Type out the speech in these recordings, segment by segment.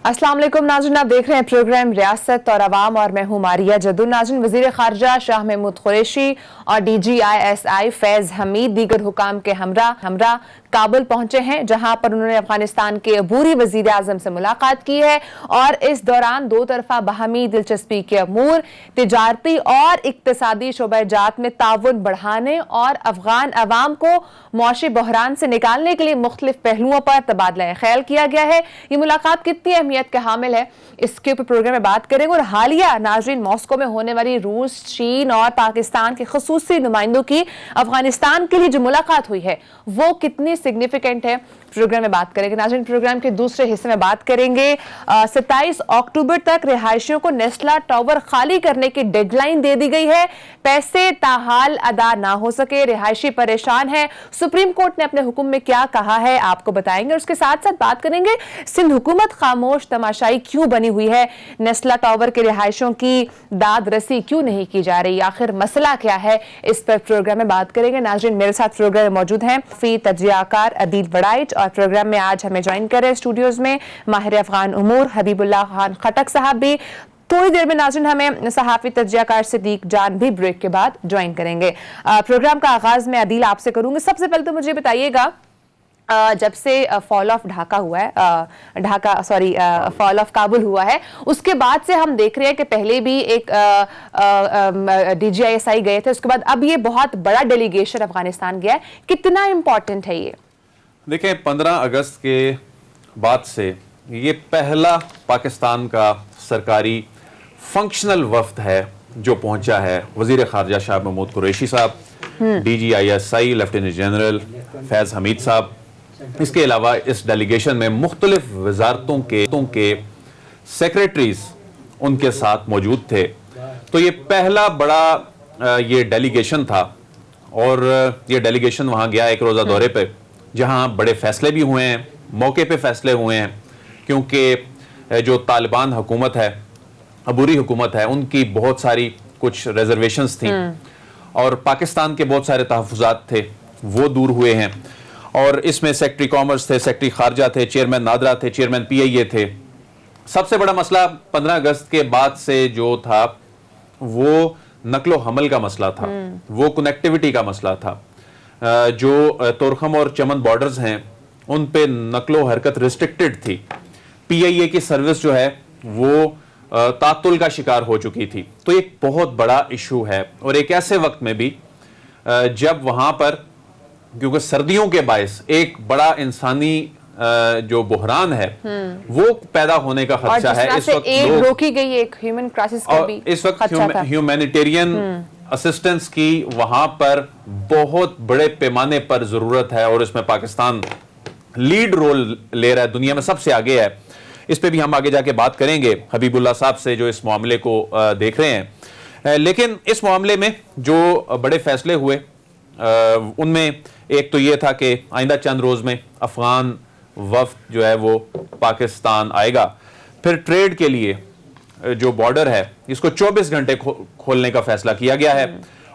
अस्सलाम वालेकुम नाज़रीन, आप देख रहे हैं प्रोग्राम रियासत और अवाम और मैं हूं मारिया जदू। नाज़रीन, वज़ीर ख़ारजा शाह महमूद कुरैशी और DGISI फैज़ हमीद दीगर हुकाम के हमरा काबुल पहुंचे हैं, जहां पर उन्होंने अफगानिस्तान के अबूरी वज़ीर आज़म से मुलाकात की है और इस दौरान दो तरफा बाहमी दिलचस्पी के अमूर, तिजारती और इक्तिसादी शोबेजात में ताउन बढ़ाने और अफगान अवाम को मुआशी बहरान से निकालने के लिए मुख्तलिफ पहलुओं पर तबादला ख्याल किया गया है। ये मुलाकात कितनी अहमियत के हामिल है, इसके ऊपर प्रोग्राम में बात करेंगे। और हालिया नाज़रीन, मॉस्को में होने वाली रूस, चीन और पाकिस्तान के खुसूसी नुमाइंदों की अफगानिस्तान के लिए जो मुलाकात हुई है वो कितनी सिग्निफिकेंट है, प्रोग्राम में बात करेंगे। नाज़रीन, प्रोग्राम के दूसरे हिस्से में बात करेंगे 27 अक्टूबर तक रिहायशियों को नेस्ला टावर खाली करने की डेडलाइन दे दी गई है। पैसे ताहाल अदा ना हो सके, रिहायशी परेशान है। सुप्रीम कोर्ट ने अपने हुक्म में क्या कहा है आपको बताएंगे। उसके साथ साथ बात करेंगे सिंध हुकूमत खामोश तमाशाई क्यों बनी हुई है, नेस्ला टावर के रिहायशियों की दाद रसी क्यों नहीं की जा रही, आखिर मसला क्या है, इस पर प्रोग्राम में बात करेंगे। नाज़रीन, मेरे साथ प्रोग्राम में मौजूद हैं फी तजियाकार अदील बड़ाइच और प्रोग्राम में आज हमें ज्वाइन कर रहे हैं स्टूडियोज में माहिर अफगान उमूर हबीबुल्लाह खान खटक साहब भी। थोड़ी देर में नाज़रीन हमें सहाफ़ी तजियाकार सिद्दीक जान भी ब्रेक के बाद ज्वाइन करेंगे। प्रोग्राम का आगाज में अदील आपसे करूंगी। सबसे पहले तो मुझे बताइएगा, जब से फॉल ऑफ ढाका हुआ है, फॉल ऑफ काबुल हुआ है, उसके बाद से हम देख रहे हैं कि पहले भी एक DGISI गए थे, उसके बाद अब ये बहुत बड़ा डेलीगेशन अफगानिस्तान गया है। कितना इंपॉर्टेंट है ये? देखें, 15 अगस्त के बाद से ये पहला पाकिस्तान का सरकारी फंक्शनल वफ्द है जो पहुंचा है। वज़ीर ख़ारजा शाह महमूद कुरैशी साहब, DGISI लेफ्टिनेंट जनरल फैज़ हमीद साहब, इसके अलावा इस डेलीगेशन में मुख्तलिफ वजारतों के सेक्रेटरीज उनके साथ मौजूद थे। तो ये पहला बड़ा ये डेलीगेशन था और ये डेलीगेशन वहाँ गया एक रोज़ा दौरे पे, जहाँ बड़े फैसले भी हुए हैं, मौके पे फैसले हुए हैं, क्योंकि जो तालिबान हुकूमत है, अबूरी हुकूमत है, उनकी बहुत सारी कुछ रिजर्वेशंस थी और पाकिस्तान के बहुत सारे तहफ़्फ़ुज़ात थे वो दूर हुए हैं। और इसमें सेक्रेटरी कॉमर्स थे, सेक्रेटरी खारजा थे, चेयरमैन नादरा थे, चेयरमैन PIA थे। सबसे बड़ा मसला 15 अगस्त के बाद से जो था वो नकलो हमल का मसला था, वो कनेक्टिविटी का मसला था। जो तोरखम और चमन बॉर्डर्स हैं उन पे नकलो हरकत रिस्ट्रिक्टेड थी। PIA की सर्विस जो है वो तातुल का शिकार हो चुकी थी। तो एक बहुत बड़ा इशू है और एक ऐसे वक्त में भी जब वहां पर, क्योंकि सर्दियों के बायस एक बड़ा इंसानी जो बहरान है वो पैदा होने का खदशा है। इस वक्त रोकी गई एक ह्यूमन क्राइसिस का भी इस वक्त ह्यूमैनिटेरियन असिस्टेंस की वहां पर बहुत बड़े पैमाने पर जरूरत है और इसमें पाकिस्तान लीड रोल ले रहा है, दुनिया में सबसे आगे है। इस पे भी हम आगे जाके बात करेंगे हबीबुल्लाह साहब से जो इस मामले को देख रहे हैं। लेकिन इस मामले में जो बड़े फैसले हुए उनमें एक तो ये था कि आइंदा चंद रोज में अफगान वफ्द जो है वो पाकिस्तान आएगा। फिर ट्रेड के लिए जो बॉर्डर है इसको 24 घंटे खोलने का फैसला किया गया है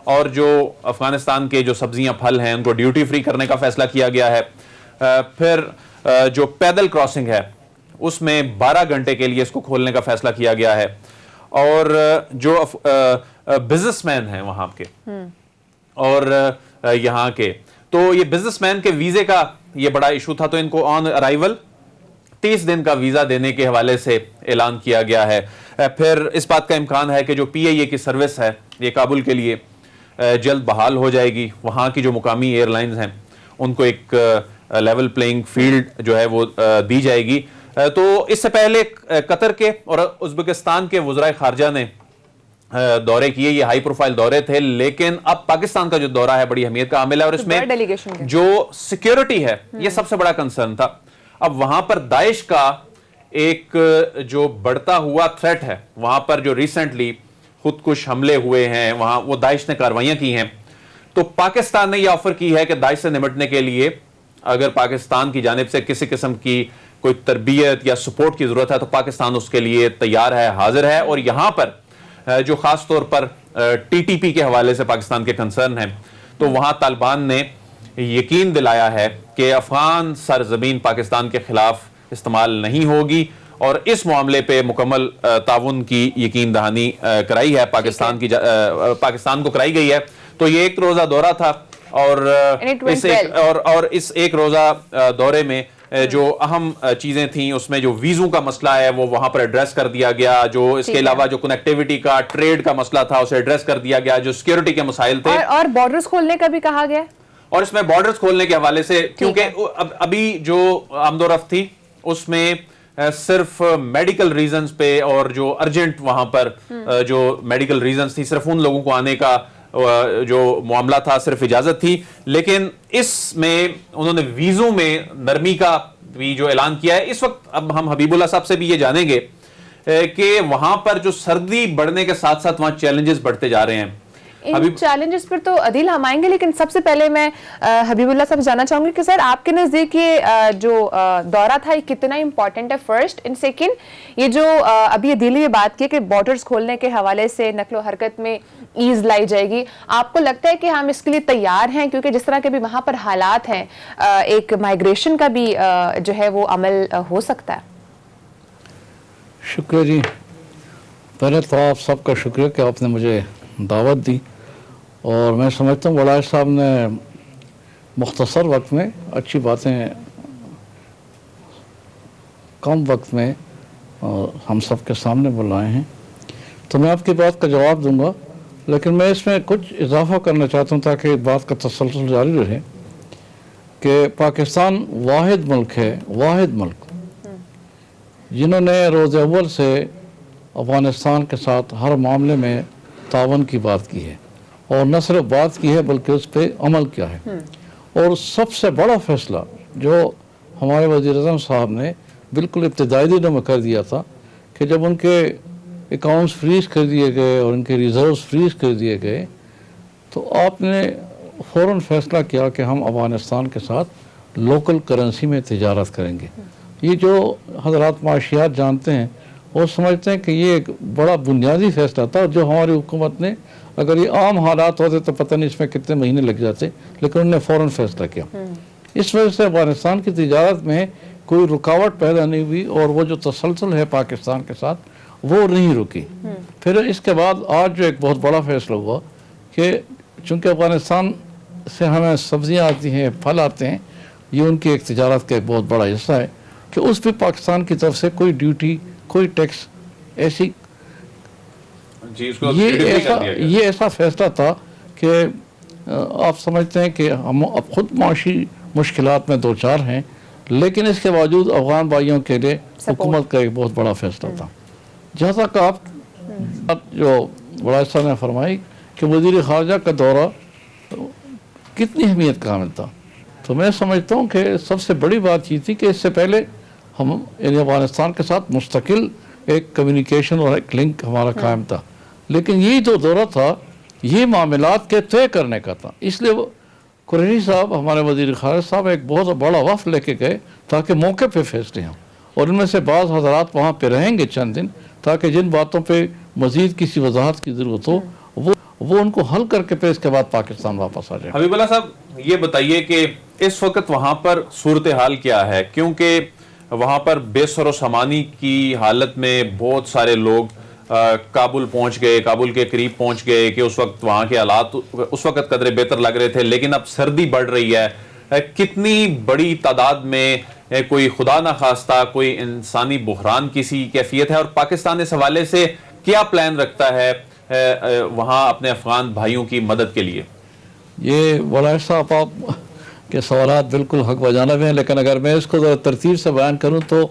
और जो अफगानिस्तान के जो सब्जियां फल हैं उनको ड्यूटी फ्री करने का फैसला किया गया है। फिर जो पैदल क्रॉसिंग है उसमें 12 घंटे के लिए इसको खोलने का फैसला किया गया है। और जो बिजनेसमैन हैं वहां के और यहाँ के, तो ये बिजनेसमैन के वीजे का ये बड़ा इशू था, तो इनको ऑन अराइवल 30 दिन का वीजा देने के हवाले से ऐलान किया गया है। फिर इस बात का इम्कान है कि जो PIA की सर्विस है ये काबुल के लिए जल्द बहाल हो जाएगी। वहाँ की जो मुकामी एयरलाइंस हैं उनको एक लेवल प्लेइंग फील्ड जो है वो दी जाएगी। तो इससे पहले कतर के और उज़्बेकिस्तान के वज़राए खारजा ने दौरे किए, ये हाई प्रोफाइल दौरे थे। लेकिन अब पाकिस्तान का जो दौरा है बड़ी अहमियत का हामिल है और इसमें जो सिक्योरिटी है ये सबसे बड़ा कंसर्न था। अब वहां पर दाइश का एक जो बढ़ता हुआ थ्रेट है, वहां पर जो रिसेंटली खुदकुश हमले हुए हैं वहां वो दाइश ने कार्रवाइयां की हैं। तो पाकिस्तान ने यह ऑफर की है कि दाइश से निपटने के लिए अगर पाकिस्तान की जानिब से किसी किस्म की कोई तरबियत या सपोर्ट की जरूरत है तो पाकिस्तान उसके लिए तैयार है, हाजिर है। और यहां पर जो खास तौर पर TTP के हवाले से पाकिस्तान के कंसर्न हैं, तो वहां तालिबान ने यकीन दिलाया है कि अफगान सरजमीन पाकिस्तान के खिलाफ इस्तेमाल नहीं होगी اور اس معاملے پہ مکمل تعاون کی یقین دہانی کرائی ہے پاکستان کو کرائی گئی ہے. تو یہ ایک روزہ دورہ تھا اور اس ایک روزہ دورے میں جو اہم چیزیں تھیں اس میں جو ویزوں کا مسئلہ ہے وہ وہاں پر ایڈریس کر دیا گیا, جو اس کے علاوہ جو کنیکٹیوٹی کا ٹریڈ کا مسئلہ تھا اسے ایڈریس کر دیا گیا, جو سیکیورٹی کے مسائل تھے اور بارڈرز کھولنے کا بھی کہا گیا, اور اس میں بارڈرز کھولنے کے حوالے سے کیونکہ ابھی جو آمد و رفت تھی اس میں صرف میڈیکل ریزنز پہ اور جو ارجنٹ وہاں پر جو میڈیکل ریزنز تھی صرف ان لوگوں کو آنے کا جو معاملہ تھا صرف اجازت تھی. لیکن اس میں انہوں نے ویزوں میں نرمی کا بھی جو اعلان کیا ہے. اس وقت اب ہم حبیب اللہ صاحب سے بھی یہ جانیں گے کہ وہاں پر جو سردی بڑھنے کے ساتھ ساتھ وہاں چیلنجز بڑھتے جا رہے ہیں. ان چیلنجز پر تو عدیل ہم آئیں گے, لیکن سب سے پہلے میں حبیب اللہ صاحب جاننا چاہوں گی کہ سر آپ کے نزدیک یہ جو دورہ تھا یہ کتنا امپورٹنٹ ہے فرسٹ, اینڈ سیکنڈ یہ جو ابھی عدیل نے بات کی کہ بارڈرز کھولنے کے حوالے سے نقل و حرکت میں ایز لائی جائے گی, آپ کو لگتا ہے کہ ہم اس کے لیے تیار ہیں کیونکہ جس طرح کے بھی وہاں پر حالات ہیں ایک مائگریشن کا بھی جو ہے وہ عمل ہو سکتا ہے؟ شکریہ جی, پہلے تو آپ سب کا شکریہ کہ آپ نے مجھے دعوت دی, اور میں سمجھتا ہوں ولاج صاحب نے مختصر وقت میں اچھی باتیں کم وقت میں ہم سب کے سامنے بلائے ہیں. تو میں آپ کی بات کا جواب دوں گا, لیکن میں اس میں کچھ اضافہ کرنا چاہتا ہوں تاکہ اس بات کا تسلسل جاری رہے کہ پاکستان واحد ملک ہے, واحد ملک جنہوں نے روز اول سے افغانستان کے ساتھ ہر معاملے میں تعاون کی بات کی ہے, اور نہ صرف بات کی ہے بلکہ اس پہ عمل کیا ہے. اور سب سے بڑا فیصلہ جو ہمارے وزیر اعظم صاحب نے بالکل ابتدائی دنوں میں کر دیا تھا کہ جب ان کے اکاؤنٹس فریز کر دیے گئے اور ان کے ریزروز فریز کر دیے گئے تو آپ نے فوراً فیصلہ کیا کہ ہم افغانستان کے ساتھ لوکل کرنسی میں تجارت کریں گے. یہ جو حضرات معاشیات جانتے ہیں وہ سمجھتے ہیں کہ یہ ایک بڑا بنیادی فیصلہ تھا جو ہماری حکومت نے, اگر یہ عام حالات ہوتے تو پتہ نہیں اس میں کتنے مہینے لگ جاتے, لیکن انہوں نے فوراً فیصلہ کیا. اس وجہ سے افغانستان کی تجارت میں کوئی رکاوٹ پیدا نہیں ہوئی, اور وہ جو تسلسل ہے پاکستان کے ساتھ وہ نہیں رکی. پھر اس کے بعد آج جو ایک بہت بڑا فیصلہ ہوا کہ چونکہ افغانستان سے ہمیں سبزیاں آتی ہیں, پھل آتے ہیں, یہ ان کی ایک تجارت کا ایک بہت بڑا حصہ ہے کہ اس پہ پاکستان کی طرف سے کوئی ڈیوٹی کوئی ٹیکس ایسی یہ ایسا فیصلہ تھا کہ آپ سمجھتے ہیں کہ ہم اب خود معاشی مشکلات میں دوچار ہیں, لیکن اس کے باوجود افغان بھائیوں کے لیے حکومت کا ایک بہت بڑا فیصلہ تھا. جہاں تک آپ جو ولاج صاحب نے فرمائی کہ وزیر خارجہ کا دورہ کتنی اہمیت کا حامل تھا, تو میں سمجھتا ہوں کہ سب سے بڑی بات یہ تھی کہ اس سے پہلے ہم یعنی افغانستان کے ساتھ مستقل ایک کمیونیکیشن اور ایک لنک ہمارا قائم تھا, لیکن یہی جو دورہ تھا یہ معاملات کے طے کرنے کا تھا. اس لیے قریشی صاحب ہمارے وزیر خارجہ صاحب ایک بہت بڑا وفد لے کے گئے تاکہ موقع پہ فیصلے ہوں, اور ان میں سے بعض حضرات وہاں پہ رہیں گے چند دن تاکہ جن باتوں پہ مزید کسی وضاحت کی ضرورت ہو وہ ان کو حل کر کے پھر اس کے بعد پاکستان واپس آ جائے. حبیب اللہ صاحب یہ بتائیے کہ اس وقت وہاں پر صورتحال کیا ہے, کیونکہ وہاں پر بے سر و سامانی کی حالت میں بہت سارے لوگ کابل پہنچ گئے, کابل کے قریب پہنچ گئے کہ اس وقت وہاں کے حالات اس وقت قدرے بہتر لگ رہے تھے, لیکن اب سردی بڑھ رہی ہے. کتنی بڑی تعداد میں کوئی خدا نخواستہ کوئی انسانی بحران کسی کیفیت ہے, اور پاکستان اس حوالے سے کیا پلان رکھتا ہے وہاں اپنے افغان بھائیوں کی مدد کے لیے؟ یہ ولاج صاحب آپ کے سوالات بالکل حق بجانب ہیں, لیکن اگر میں اس کو ذرا ترتیب سے بیان کروں تو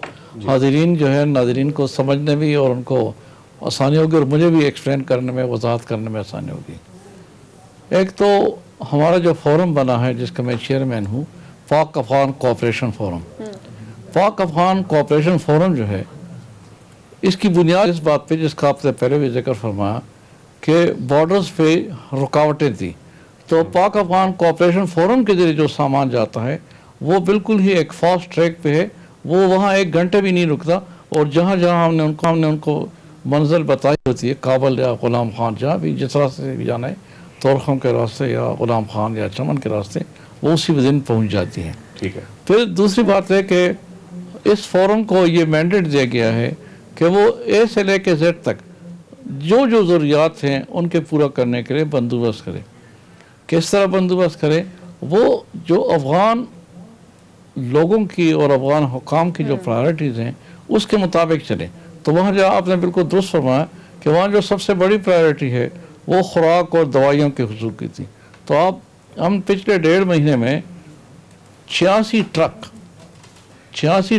حاضرین جو ہے ناظرین کو سمجھنے بھی اور ان کو آسانی ہوگی, اور مجھے بھی ایکسپلین کرنے میں وضاحت کرنے میں آسانی ہوگی. ایک تو ہمارا جو فورم بنا ہے جس کا میں چیئرمین ہوں, Pak Afghan cooperation forum. Pak Afghan cooperation forum جو ہے اس کی بنیاد اس بات پہ جس کا آپ نے پہلے بھی ذکر فرمایا کہ بارڈرز پہ رکاوٹیں تھیں, تو پاک افغان کوآپریشن فورم کے ذریعے جو سامان جاتا ہے وہ بالکل ہی ایک فاسٹ ٹریک پہ ہے, وہ وہاں ایک گھنٹے بھی نہیں رکتا, اور جہاں جہاں ہم نے ان کو منزل بتائی ہوتی ہے, کابل یا غلام خان جہاں بھی جس راستے سے بھی جانا ہے, تورخم کے راستے یا غلام خان یا چمن کے راستے, وہ اسی دن پہنچ جاتی ہیں. ٹھیک ہے. پھر دوسری بات ہے کہ इस फोरम को ये मैंडेट दिया गया है कि वो ए से लेकर जेड तक जो जो ज़रूरियात हैं उनके पूरा करने के लिए बंदोबस्त करे। किस तरह बंदोबस्त करे? वो जो अफ़गान लोगों की और अफ़गान हुकाम की जो प्रायोरिटीज़ हैं उसके मुताबिक चले। तो वहाँ जो आपने बिल्कुल दुरुस्त फरमाया कि वहाँ जो सबसे बड़ी प्रायोरिटी है वो खुराक और दवाइयों के हुसूल की थी। तो हम पिछले 1.5 महीने में 86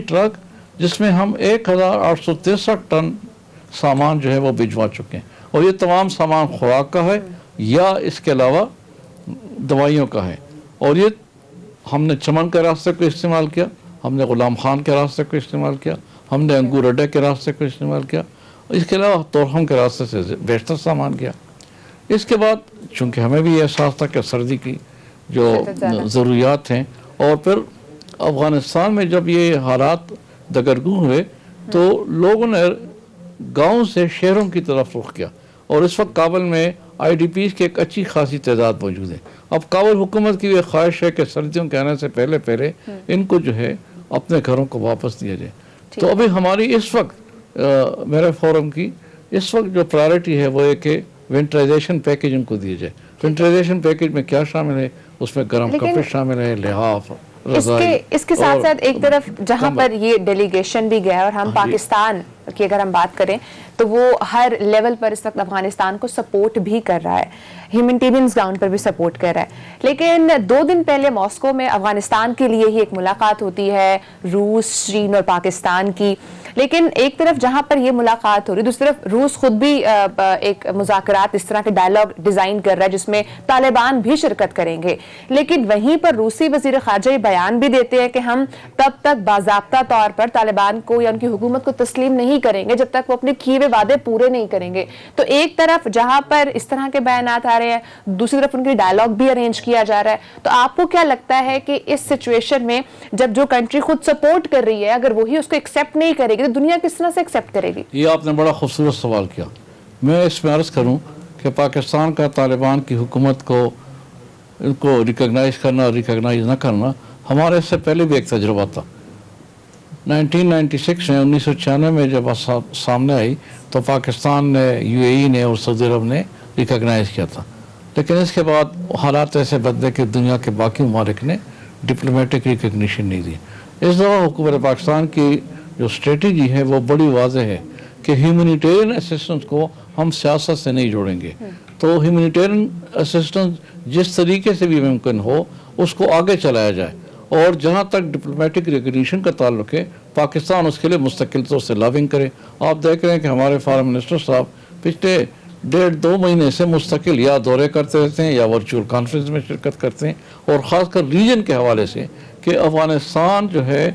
ट्रक जिसमें हम 1863 टन सामान जो है वो भिजवा चुके हैं, और ये तमाम सामान खुराक का है या इसके अलावा दवाइयों का है। और ये हमने चमन के रास्ते को इस्तेमाल किया, हमने गुलाम खान के रास्ते को इस्तेमाल किया, हमने अंगूर अड्डे के रास्ते को इस्तेमाल किया, इसके अलावा तोरहम के रास्ते से बेशतर सामान किया। इसके बाद चूँकि हमें भी एहसास था कि सर्दी की जो ज़रूरियात हैं, और फिर अफ़गानिस्तान में जब ये हालात दगरगू हुए तो लोगों ने गाँव से शहरों की तरफ रुख किया, और इस वक्त काबुल में IDPs की एक अच्छी खासी तादाद मौजूद है। अब काबुल हुकूमत की ये ख्वाहिश है कि सर्दियों के आने से पहले पहले इनको जो है अपने घरों को वापस दिया जाए। तो अभी हमारी इस वक्त मेरे फोरम की इस वक्त जो प्रायोरिटी है वो है कि विंटराइजेशन पैकेज उनको दिया जाए। विंटराइजेशन पैकेज में क्या शामिल है? उसमें गर्म कपड़े शामिल है, लिहाफ, इसके साथ साथ एक तरफ जहां पर ये डेलीगेशन भी गया है, और हम पाकिस्तान की अगर हम बात करें तो वो हर लेवल पर इस वक्त अफगानिस्तान को सपोर्ट भी कर रहा है, ह्यूमैनिटेरियन ग्राउंड पर भी सपोर्ट कर रहा है। लेकिन 2 दिन पहले मॉस्को में अफगानिस्तान के लिए ही एक मुलाकात होती है रूस, चीन और पाकिस्तान की। लेकिन एक तरफ जहां पर ये मुलाकात हो रही, दूसरी तरफ रूस खुद भी एक मुज़ाकरात इस तरह के डायलॉग डिजाइन कर रहा है जिसमें तालिबान भी शिरकत करेंगे। लेकिन वहीं पर रूसी वजीर खारजा ये बयान भी देते हैं कि हम तब तक बाज़ाब्ता तौर पर तालिबान को या उनकी हुकूमत को तस्लीम नहीं करेंगे जब तक वो अपने किए हुए वादे पूरे नहीं करेंगे। तो एक तरफ जहां पर इस तरह के बयानात आ रहे हैं, दूसरी तरफ उनकी डायलॉग भी अरेंज किया जा रहा है। तो आपको क्या लगता है कि इस सिचुएशन में जब जो कंट्री खुद सपोर्ट कर रही है अगर वही उसको एक्सेप्ट नहीं करेगी तो दुनिया किस तरह से एक्सेप्ट करेगी? ये आपने बड़ा खूबसूरत सवाल किया। मैं इसमें अर्ज करूं कि पाकिस्तान का तालिबान की हुकूमत को इनको रिकॉग्नाइज करना और रिकॉग्नाइज न करना हमारे इससे पहले भी एक तजुर्बा था। 1996 में 1996 में जब सामने आई तो पाकिस्तान ने, UAE ने और सऊदी अरब ने रिकॉग्नाइज किया था। लेकिन इसके बाद हालात ऐसे बदले कि दुनिया के बाकी ममालिक ने डिप्लोमेटिक रिकग्निशन नहीं दी। इस दफ़ा हुकूमत पाकिस्तान की जो स्ट्रेटजी है वो बड़ी वाज़ेह है कि ह्यूमैनिटेरियन असिस्टेंस को हम सियासत से नहीं जोड़ेंगे। तो ह्यूमैनिटेरियन असिस्टेंस जिस तरीके से भी मुमकिन हो उसको आगे चलाया जाए, और जहाँ तक डिप्लोमेटिक रिकग्निशन का ताल्लुक है पाकिस्तान उसके लिए मुस्तकिल तौर से लॉबिंग करे। आप देख रहे हैं कि हमारे फॉरेन मिनिस्टर साहब पिछले 1.5-2 महीने से मुस्तकिल या दौरे करते रहते हैं या वर्चुअल कॉन्फ्रेंस में शिरकत करते हैं, और ख़ासकर रीजन के हवाले से कि अफ़गानिस्तान जो है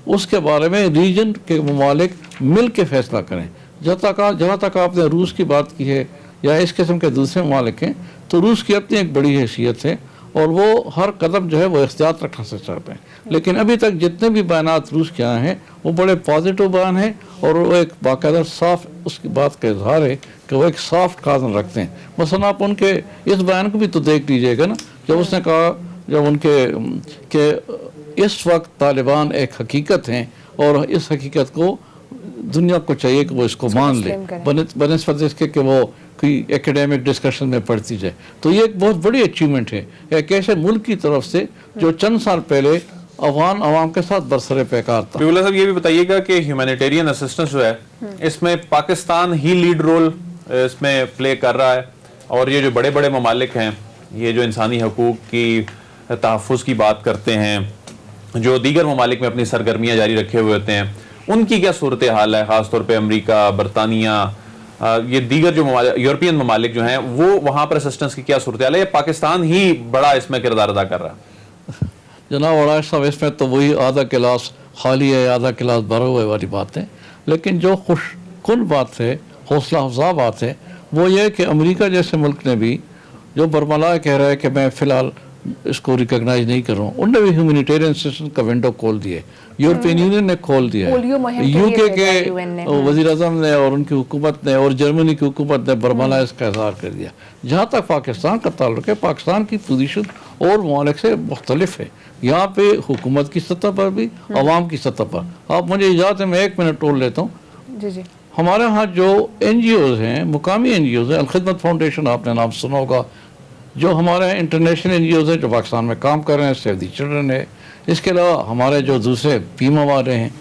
उसके बारे में रीजन के ममालिक मिल के फैसला करें। जहाँ तक आपने रूस की बात की है या इस किस्म के दूसरे ममालिक हैं, तो रूस की अपनी एक बड़ी हैसियत है और वो हर कदम जो है वो एहतियात रखना से चाहते हैं। लेकिन अभी तक जितने भी बयानात रूस के आए हैं वो बड़े पॉजिटिव बयान हैं, और वो एक बाकायदा साफ उसकी बात का इजहार है कि वो एक सॉफ्ट काजन रखते हैं। मसलन आप उनके इस बयान को भी तो देख लीजिएगा ना, जब उसने कहा जब उनके कि इस वक्त तालिबान एक हकीकत हैं और इस हकीकत को दुनिया को चाहिए कि वो इसको मान ले बनस्पत इसके कि वो कोई एकेडमिक डिस्कशन में पढ़ती जाए। तो ये एक बहुत बड़ी अचीवमेंट है एक ऐसे मुल्क की तरफ से जो चंद साल पहले अफगान अवाम के साथ बरसरे पैकार था। बिहुल्लाह साहब, ये भी बताइएगा कि ह्यूमैनिटेरियन असिस्टेंस जो है इसमें पाकिस्तान ही लीड रोल इसमें प्ले कर रहा है, और ये जो बड़े बड़े ममालिक हैं ये जो इंसानी हकूक़ की तहफ़्फ़ुज़ की बात करते हैं, जो दीगर ममालिक में अपनी सरगर्मियाँ जारी रखे हुए होते हैं, उनकी क्या सूरत हाल है? ख़ासतौर पर अमरीका, बरतानिया, ये दीगर जो यूरोपियन ममालिक जो हैं वो वहाँ पर असिस्टेंस की क्या सूरत हाल है, या पाकिस्तान ही बड़ा इसमें किरदार अदा कर रहा है? जनाब वड़ाज साहब, इसमें तो वही आधा गिलास खाली है आधा गिलास भरा हुआ वाली बात है। लेकिन जो खुशकुन बात है, हौसला अफजा बात है, वो ये कि अमेरिका जैसे मुल्क ने भी जो बरमला कह रहा है कि मैं फ़िलहाल इसको रिकॉग्नाइज नहीं कर रहा हूँ, उनने भी ह्यूमैनिटेरियन असिस्टेंस का विंडो खोल दिया। यूरोपियन यूनियन ने खोल दिया है, UK के वज़ीर आज़म ने और उनकी हुकूमत ने और जर्मनी की हुकूमत ने बरमला इसका इजहार कर दिया। जहाँ तक पाकिस्तान का ताल्लुक है, पाकिस्तान की पोजीशन और ममालिक से मुख्तलिफ है। यहाँ पे हुकूमत की सतह पर भी, अवाम की सतह पर। आप मुझे इजाज़त है, मैं 1 मिनट टोल लेता हूँ। जी जी। हमारे यहाँ जो NGOs हैं, मुकामी NGOs हैं, अलखिदमत फाउंडेशन आपने नाम सुना होगा, जो हमारे यहाँ इंटरनेशनल NGOs हैं जो पाकिस्तान में काम कर रहे हैं, सेव द चिल्ड्रन है, इसके अलावा हमारे जो दूसरे पीमा वाले हैं,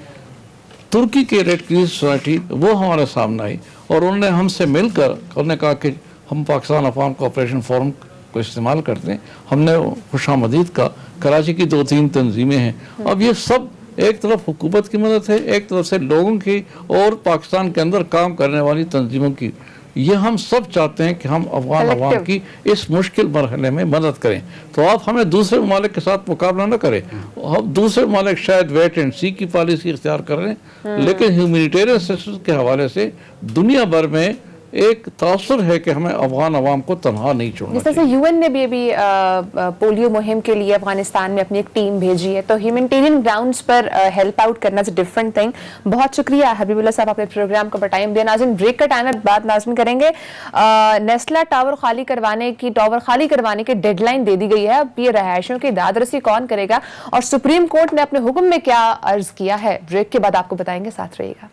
तुर्की के रेड क्रॉस सोसाइटी, वो हमारे सामने आई और उन्होंने हमसे मिलकर उन्होंने कहा कि हम पाकिस्तान अफवाम कोऑपरेशन फोरम को इस्तेमाल करते हैं। हमने खुशामदीद का, कराची की 2-3 तंजीमें हैं। अब ये सब एक तरफ हुकूमत की मदद है, एक तरफ से लोगों की और पाकिस्तान के अंदर काम करने वाली तंजीमों की। ये हम सब चाहते हैं कि हम अफगान अवाम की इस मुश्किल मरहले में मदद करें। तो आप हमें दूसरे ममालिक के साथ मुकाबला न करें। हम दूसरे ममालिक शायद वेट एंड सी की पॉलिसी इख्तियार कर रहे हैं, लेकिन ह्यूमैनिटेरियन असिस्टेंस के हवाले से दुनिया भर में एक तासुर है कि हमें अफगान अवाम को तनहा नहीं छोड़ना। जिस तरह से UN ने भी अभी पोलियो मुहिम के लिए अफगानिस्तान में अपनी एक टीम भेजी है, तो ह्यूमैनिटेरियन ग्राउंड्स पर हेल्प आउट करना इज डिफरेंट थिंग। बहुत शुक्रिया हबीबुल्लाह साहब, आपने प्रोग्राम को टाइम दिया। नाज़रीन, ब्रेक का टाइम है, बात नाज़रीन करेंगे। नेस्ला टावर खाली करवाने की डेडलाइन दे दी गई है। अब ये रहायशियों की दादरसी कौन करेगा और सुप्रीम कोर्ट ने अपने हुक्म में क्या अर्ज किया है, ब्रेक के बाद आपको बताएंगे, साथ रहिएगा।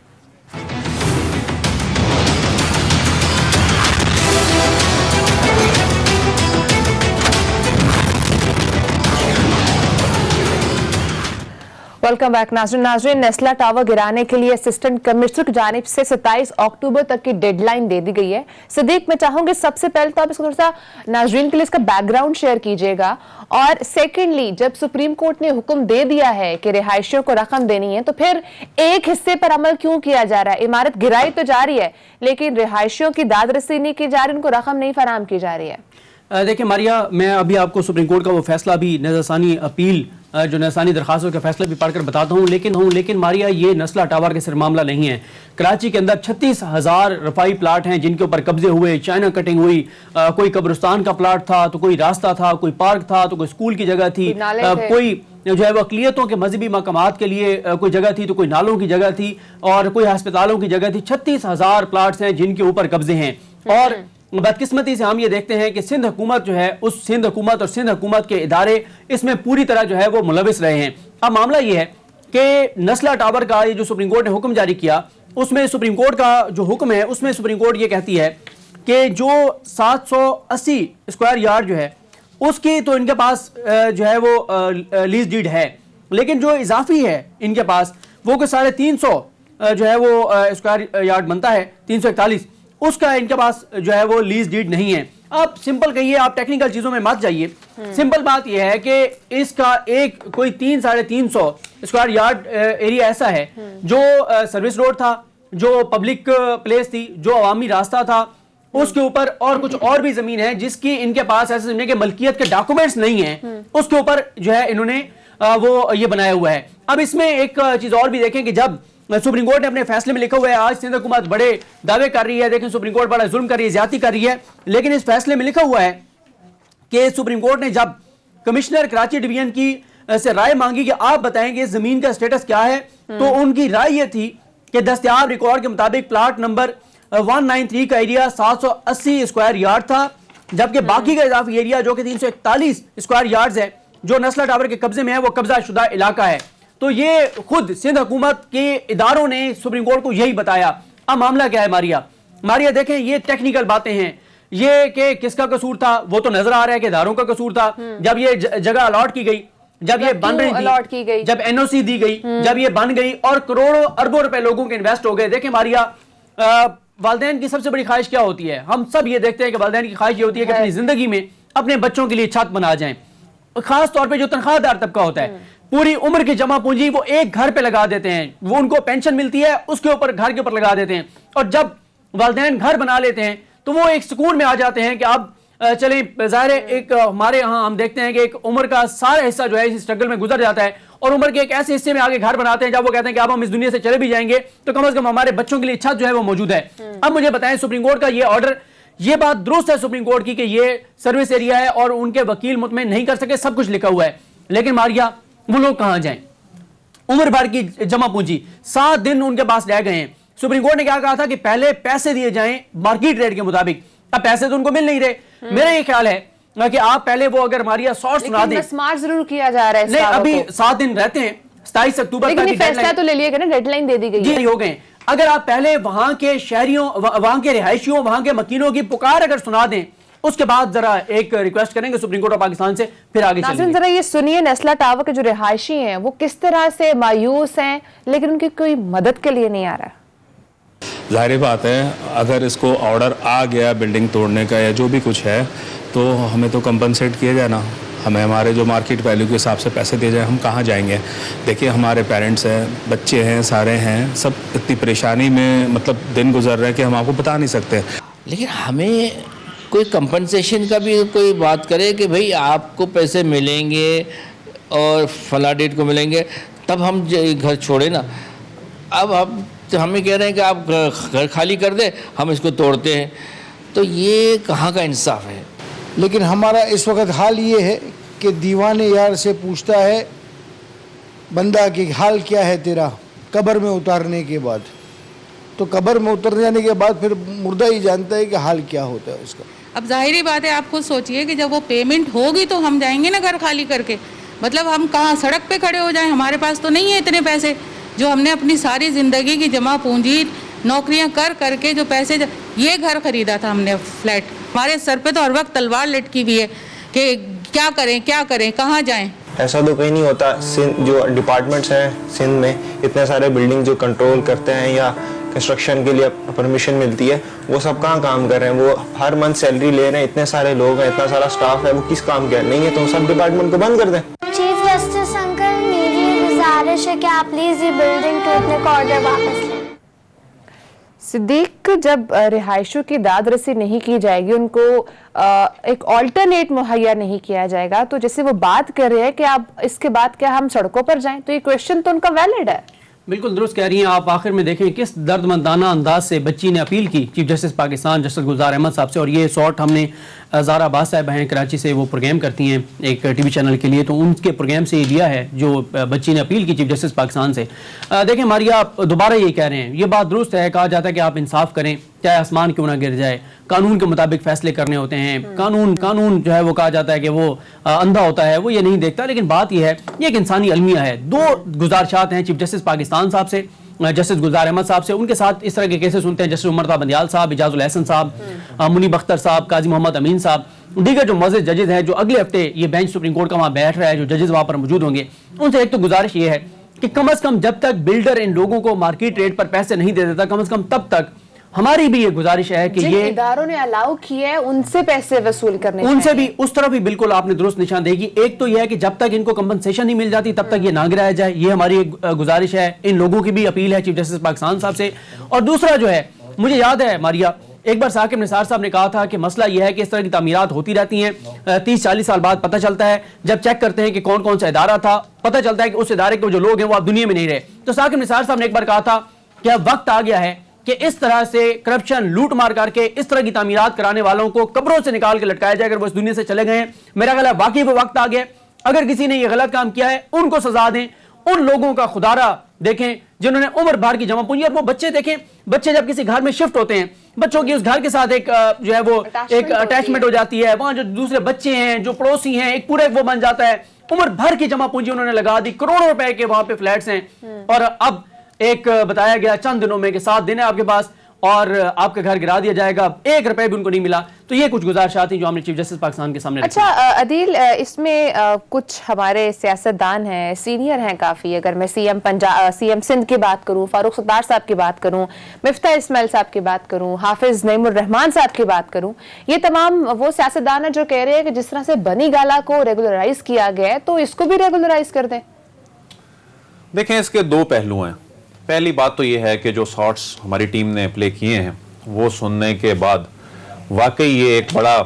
वेलकम बैक नाज़रीन, नेस्ला टावर गिराने के लिए असिस्टेंट कमिश्नर की जानिब से 27 अक्टूबर तक की डेडलाइन दे दी गई है। सिद्दीक, मैं चाहूंगी सबसे पहले तो आप इसको थोड़ा सा नाज़रीन के लिए इसका बैकग्राउंड शेयर कीजिएगा, और सेकेंडली जब सुप्रीम कोर्ट ने हुक्म दे दिया है कि रिहायशियों को रकम देनी है, तो फिर एक हिस्से पर अमल क्यों किया जा रहा है? इमारत गिराई तो जा रही है, लेकिन रिहायशियों की दादरसी नहीं की जा रही, उनको रकम नहीं फराहम की जा रही है। देखिए मारिया, मैं अभी आपको सुप्रीम कोर्ट का वो फैसला भी नज़रसानी अपील जो नज़रसानी दरखास्तों के फैसले भी पढ़कर बताता हूँ, लेकिन मारिया ये नस्ला टावर के सिर्फ मामला नहीं है। कराची के अंदर 36,000 रफाई प्लाट हैं जिनके ऊपर कब्जे हुए, चाइना कटिंग हुई, कोई कब्रिस्तान का प्लाट था, तो कोई रास्ता था, कोई पार्क था, तो कोई स्कूल की जगह थी, कोई जो है वो अक़लियतों के मजहबी मकामात के लिए कोई जगह थी, तो कोई नालों की जगह थी और कोई अस्पतालों की जगह थी। 36,000 प्लाट्स हैं जिनके ऊपर कब्जे हैं। और बदकिस्मती से हम ये देखते हैं कि सिंध हुकूमत जो है, उस सिंध हुकूमत और सिंध हुकूमत के इदारे इसमें पूरी तरह जो है वो मुलविस रहे हैं। अब मामला ये है कि नस्ला टावर का ये जो सुप्रीम कोर्ट ने हुक्म जारी किया, उसमें सुप्रीम कोर्ट का जो हुक्म है उसमें सुप्रीम कोर्ट ये कहती है कि जो 780 स्क्वायर यार्ड जो है उसकी तो इनके पास जो है वो लीज डीड है, लेकिन जो इजाफी है इनके पास वो कि 350 जो है वो स्क्वायर यार्ड बनता है, 341, उसका इनके पास जो है वो लीज डीड नहीं है। आप सिंपल कहिए, आप टेक्निकल चीजों में मत जाइए। सिंपल बात यह है कि इसका एक कोई 300-350 स्क्वायर यार्ड एरिया ऐसा है जो सर्विस रोड था, जो पब्लिक प्लेस थी, जो अवामी रास्ता था, उसके ऊपर और कुछ और भी जमीन है जिसकी इनके पास ऐसे समझे कि मलकियत के डॉक्यूमेंट्स नहीं है, उसके ऊपर जो है इन्होंने वो ये बनाया हुआ है। अब इसमें एक चीज और भी देखें कि जब सुप्रीम कोर्ट ने अपने फैसले में लिखा हुआ है, आज सिंध हुकूमत बड़े दावे कर रही है, देखें सुप्रीम कोर्ट बड़ा जुल्म कर रही है, ज्यादती कर रही है, लेकिन इस फैसले में लिखा हुआ है कि सुप्रीम कोर्ट ने जब कमिश्नर कराची डिवीजन की से राय मांगी कि आप बताएंगे जमीन का स्टेटस क्या है, तो उनकी राय ये थी कि दस्तयाब रिकॉर्ड के मुताबिक प्लाट नंबर 193 का एरिया 780 स्क्वायर यार्ड था, जबकि बाकी का इजाफी एरिया जो कि 341 स्क्वायर यार्ड है जो नस्ला टावर के कब्जे में है, वो कब्जा शुदा इलाका है। तो ये खुद सिंध हुकूमत के इदारों ने सुप्रीम कोर्ट को यही बताया। अब मामला क्या है मारिया देखें, ये टेक्निकल बातें हैं, ये कि किसका कसूर था वो तो नजर आ रहा है कि इदारों का कसूर था। जब ये जगह अलॉट की गई, जब ये बन रही थी, जब NOC दी गई, जब ये बन गई और करोड़ों अरबों रुपए लोगों के इन्वेस्ट हो गए। देखें मारिया, वालिदैन की सबसे बड़ी ख्वाहिश क्या होती है? हम सब ये देखते हैं कि वालिदैन की ख्वाहिश ये होती है कि अपनी जिंदगी में अपने बच्चों के लिए छत बना जाएं। खास तौर पे जो तनख्वाहदार तबका होता है, पूरी उम्र की जमा पूंजी वो एक घर पे लगा देते हैं, वो उनको पेंशन मिलती है उसके ऊपर, घर के ऊपर लगा देते हैं, और जब वालिदैन घर बना लेते हैं तो वो एक सुकून में आ जाते हैं कि अब चलें। ज़ाहिर है एक हमारे यहाँ हम देखते हैं कि एक उम्र का सारा हिस्सा जो है इस स्ट्रगल में गुजर जाता है, और उम्र के एक ऐसे हिस्से में आगे घर बनाते हैं जब वो कहते हैं कि अब हम इस दुनिया से चले भी जाएंगे तो कम से कम हमारे बच्चों के लिए छत जो है वो मौजूद है। अब मुझे बताएं, सुप्रीम कोर्ट का ये ऑर्डर, ये बात दुरुस्त है सुप्रीम कोर्ट की कि ये सर्विस एरिया है और उनके वकील मुतमईन नहीं कर सके, सब कुछ लिखा हुआ है, लेकिन मारिया वो लोग कहां जाएं? उम्र भर की जमा पूंजी 7 दिन उनके पास रह गए हैं। सुप्रीम कोर्ट ने क्या कहा था कि पहले पैसे दिए जाएं मार्केट रेट के मुताबिक। अब पैसे तो उनको मिल नहीं रहे। मेरा ये ख्याल है کہ آپ پہلے وہ اگر ماریا شارٹ سنا دیں. مسمار ضرور کیا جا رہا ہے. نہیں ابھی 7 دن رہتے ہیں, 27 اکتوبر لیکن یہ فیصلہ تو لے لیا گیا نا, ڈیڈ لائن دے دی گئی ہے. جی ہو گئے. اگر آپ پہلے وہاں کے شہریوں, وہاں کے رہائشیوں, وہاں کے مکینوں کی پکار اگر سنا دیں, اس کے بعد ذرا ایک ریکویسٹ کریں گے سپریم کورٹ آف پاکستان سے, پھر آگے چلیں ناظرین گے. ذرا یہ سنیے نسلا ٹاور کے جو رہائشی ہیں وہ کس طرح سے مایوس ہیں, لیکن ان کی کوئی مدد کے لیے نہیں آ رہا. ظاہر بات ہے اگر اس کو آرڈر آ گیا بلڈنگ توڑنے کا یا جو بھی کچھ ہے تو ہمیں تو کمپنسیٹ کیا جائے نا, ہمیں ہمارے جو مارکیٹ ویلیو کے حساب سے پیسے دے جائیں. ہم کہاں جائیں گے؟ دیکھیے ہمارے پیرنٹس ہیں, بچے ہیں, سارے ہیں, سب اتنی پریشانی میں مطلب دن گزر رہے ہیں کہ ہم آپ کو بتا نہیں سکتے. لیکن ہمیں کوئی کمپنسیشن کا بھی کوئی بات کرے کہ بھئی آپ کو پیسے ملیں گے اور فلاں ڈیٹ کو ملیں گے تب ہم گھر چھوڑیں نا. اب ہمیں کہہ رہے ہیں کہ آپ گھر خالی کر دیں, ہم اس کو توڑتے ہیں, تو یہ کہاں کا انصاف ہے؟ لیکن ہمارا اس وقت حال یہ ہے کہ دیوان یار سے پوچھتا ہے بندہ کہ حال کیا ہے تیرا قبر میں اتارنے کے بعد, تو قبر میں اتر جانے کے بعد پھر مردہ ہی جانتا ہے کہ حال کیا ہوتا ہے اس کا. اب ظاہری بات ہے, آپ خود سوچئے کہ جب وہ پیمنٹ ہوگی تو ہم جائیں گے نا گھر خالی کر کے. مطلب ہم کہاں سڑک پہ کھڑے ہو جائیں؟ ہمارے پاس تو نہیں ہے اتنے پیسے جو ہم نے اپنی ساری زندگی کی جمع پونجی نوکریاں کر کے جو پیسے, یہ گھر خریدا تھا ہم نے فلیٹ. ہمارے سر پہ تو ہر وقت تلوار لٹکی ہوئی ہے کہ کیا کریں, کہاں جائیں. ایسا تو کہیں نہیں ہوتا. جو ڈپارٹمنٹس ہیں سندھ میں, اتنے سارے بلڈنگ جو کنٹرول کرتے ہیں یا کنسٹرکشن کے لیے پرمیشن ملتی ہے, وہ سب کہاں کام کر رہے ہیں؟ وہ ہر منتھ سیلری لے رہے ہیں, اتنے سارے لوگ ہیں, اتنا سارا سٹاف ہے, وہ کس کام کر نہیں ہے؟ تو سب ڈپارٹمنٹ کو بند کر دیں. چیف جسٹس انکل, میری گزارش ہے کہ آپ پلیز یہ بلڈنگ ٹوٹنے کا آرڈر واپس لیں. صدیق, جب رہائشیوں کی داد رسی نہیں کی جائے گی, ان کو ایک آلٹرنیٹ مہیا نہیں کیا جائے گا, تو جیسے وہ بات کر رہے ہیں کہ آپ اس کے بعد کیا ہم سڑکوں پر جائیں, تو یہ کویشچن تو ان کا ویلڈ ہے. بالکل درست کہہ رہی ہیں آپ. آخر میں دیکھیں کس درد مندانہ انداز سے بچی نے اپیل کی chief justice Pakistan justice Gulzar Ahmed صاحب سے, اور یہ سارٹ ہم نے زارا عباس صاحب ہیں کراچی سے, وہ پروگرام کرتی ہیں ایک ٹی وی چینل کے لیے, تو ان کے پروگرام سے یہ دیا ہے جو بچی نے اپیل کی چیف جسٹس پاکستان سے. دیکھیں ماریا, آپ دوبارہ یہ کہہ رہے ہیں, یہ بات درست ہے, کہا جاتا ہے کہ آپ انصاف کریں چاہے آسمان کیوں نہ گر جائے, قانون کے مطابق فیصلے کرنے ہوتے ہیں. قانون جو ہے وہ کہا جاتا ہے کہ وہ اندھا ہوتا ہے, وہ یہ نہیں دیکھتا. لیکن بات یہ ہے, یہ ایک انسانی المیہ ہے. 2 گزارشات ہیں چیف جسٹس پاکستان صاحب سے, جسٹس گلزار احمد صاحب سے. ان کے ساتھ اس طرح کے کیسز سنتے ہیں جسٹس عمر بندیال صاحب, اجاز الحسن صاحب, منی بختر صاحب, قاضی محمد امین صاحب, دیگر جو معزز ججز ہیں جو اگلے ہفتے یہ بینچ سپریم کورٹ کا وہاں بیٹھ رہا ہے, جو ججز وہاں پر موجود ہوں گے, ان سے ایک تو گزارش یہ ہے کہ کم از کم جب تک بلڈر ان لوگوں کو مارکیٹ ریٹ پر پیسے نہیں دے دیتا, کم از کم تب تک ہماری بھی یہ گزارش ہے کہ یہ اداروں نے الاؤ کیا ہے ان سے پیسے وصول کرنے, ان سے بھی اس طرف بھی بالکل آپ نے درست نشاندہی کی. ایک تو یہ ہے کہ جب تک ان کو کمپنسیشن نہیں مل جاتی تب تک یہ نہ گرایا جائے, یہ ہماری گزارش ہے. ان لوگوں کی بھی اپیل ہے چیف جسٹس پاکستان صاحب سے. اور دوسرا جو ہے, مجھے یاد ہے ماریا, ایک بار ثاقب نثار صاحب نے کہا تھا کہ مسئلہ یہ ہے کہ اس طرح کی تعمیرات ہوتی رہتی ہیں, 30-40 سال بعد پتہ چلتا ہے, جب چیک کرتے ہیں کہ کون کون سا ادارہ تھا, پتہ چلتا ہے کہ اس ادارے کے جو لوگ ہیں وہ اب دنیا میں نہیں رہے. تو ثاقب نثار صاحب نے ایک بار کہا تھا کہ اب وقت آ گیا ہے کہ اس طرح سے کرپشن لوٹ مار کر کے اس طرح کی تعمیرات کرانے والوں کو قبروں سے نکال کے لٹکایا جائے اگر وہ اس دنیا سے چلے گئے ہیں. میرا خیال ہے واقعی وہ وقت آ گیا. اگر کسی نے یہ غلط کام کیا ہے ان کو سزا دیں. ان لوگوں کا خدارہ دیکھیں جنہوں نے عمر بھر کی جمع پونجی, اور وہ بچے دیکھیں, بچے جب کسی گھر میں شفٹ ہوتے ہیں, بچوں کی اس گھر کے ساتھ ایک جو ہے وہ ایک اٹیچمنٹ ہو جاتی ہے, وہاں جو دوسرے بچے ہیں, جو پڑوسی ہیں, ایک پورا وہ بن جاتا ہے. عمر بھر کی جمع پونجی انہوں نے لگا دی, کروڑوں روپے کے وہاں پہ فلیٹس ہیں, اور اب ایک بتایا گیا چند دنوں میں کہ 7 دن ہے آپ کے پاس اور آپ کا گھر گرا دیا جائے گا, 1 روپے بھی ان کو نہیں ملا. تو یہ کچھ گزارشات ہیں جو ہم نے چیف جسٹس پاکستان کے سامنے. اچھا عدیل, اس میں کچھ ہمارے سیاستدان ہیں, سینئر ہیں کافی. اگر میں سی ایم سندھ کی بات کروں, فاروق ستار صاحب کی بات کروں, مفتاح اسماعیل صاحب کی بات کروں, حافظ نعیم الرحمان صاحب کی بات کروں, یہ تمام وہ سیاستدان ہیں جو کہہ رہے ہیں کہ جس طرح سے بنی گالا کو ریگولرائز کیا گیا ہے تو اس کو بھی ریگولرائز کر دیں. دیکھیں اس کے 2 پہلو ہیں. پہلی بات تو یہ ہے کہ جو شارٹس ہماری ٹیم نے پلے کیے ہیں وہ سننے کے بعد واقعی یہ ایک بڑا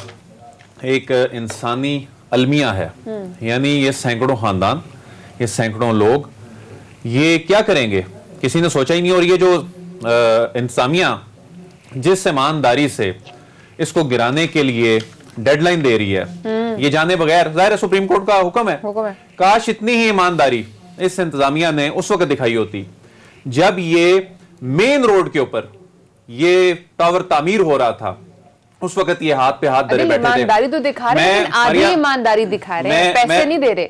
ایک انسانی المیہ ہے. یعنی یہ سینکڑوں خاندان, یہ سینکڑوں لوگ, یہ کیا کریں گے کسی نے سوچا ہی نہیں. اور یہ جو انتظامیہ جس ایمانداری سے اس کو گرانے کے لیے ڈیڈ لائن دے رہی ہے, یہ جانے بغیر, ظاہر ہے سپریم کورٹ کا حکم ہے, کاش اتنی ہی ایمانداری اس انتظامیہ نے اس وقت دکھائی ہوتی جب یہ مین روڈ کے اوپر یہ ٹاور تعمیر ہو رہا تھا उस वक्त ये हाथ पे हाथ धरे बैठे थे। ईमानदारी तो दिखा रहे हैं, लेकिन आधी ईमानदारी दिखा रहे हैं, पैसे नहीं दे रहे।